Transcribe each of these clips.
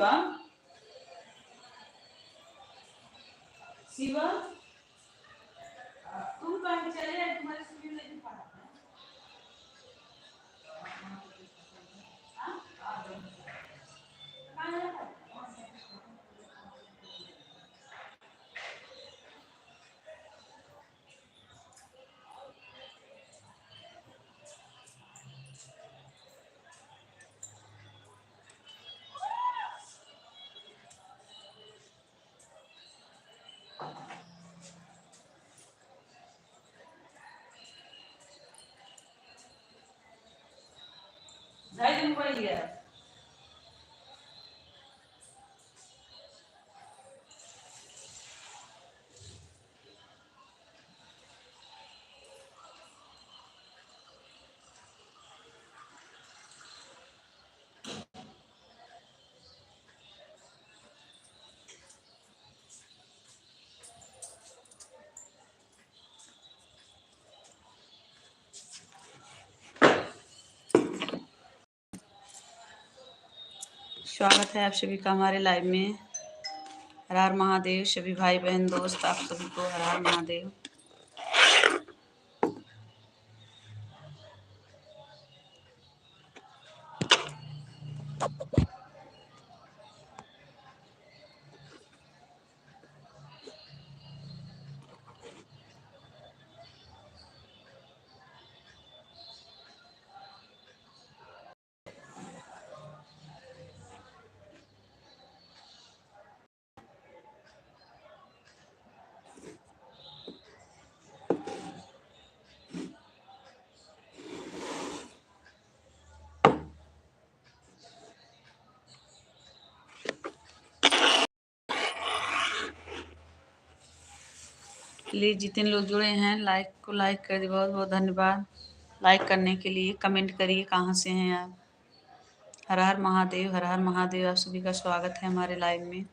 शिवा शिवा तुम कहीं चले जाए, तुम्हारे स्कूल नहीं पढ़ा ढाई दिन पड़ गया। स्वागत है आप सभी का हमारे लाइव में। हर हर महादेव सभी भाई बहन दोस्त, आप सभी को हर हर महादेव। प्लीज़ जितने लोग जुड़े हैं लाइक को लाइक कर दिए, बहुत बहुत धन्यवाद लाइक करने के लिए। कमेंट करिए कहाँ से हैं आप। हर हर महादेव, हर हर महादेव। आप सभी का स्वागत है हमारे लाइव में।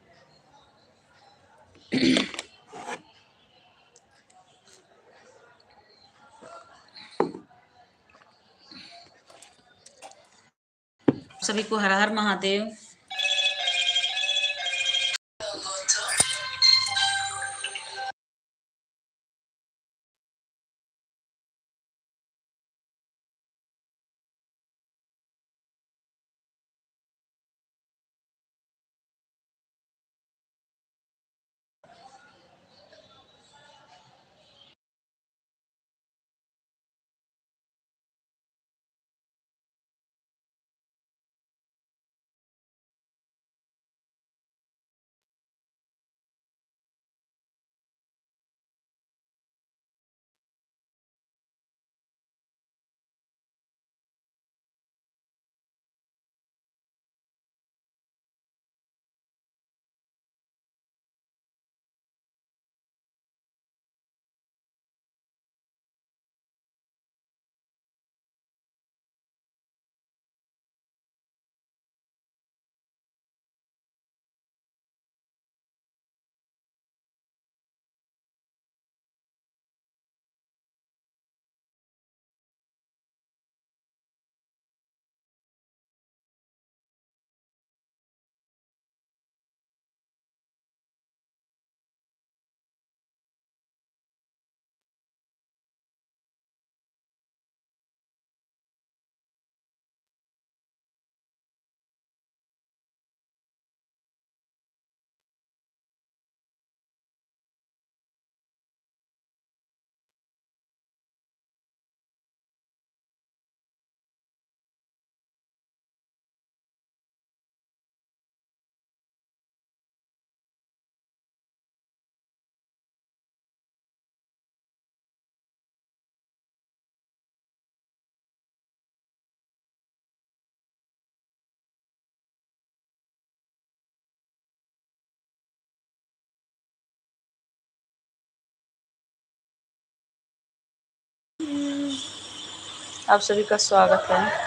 सभी को हर हर महादेव। आप सभी का स्वागत है।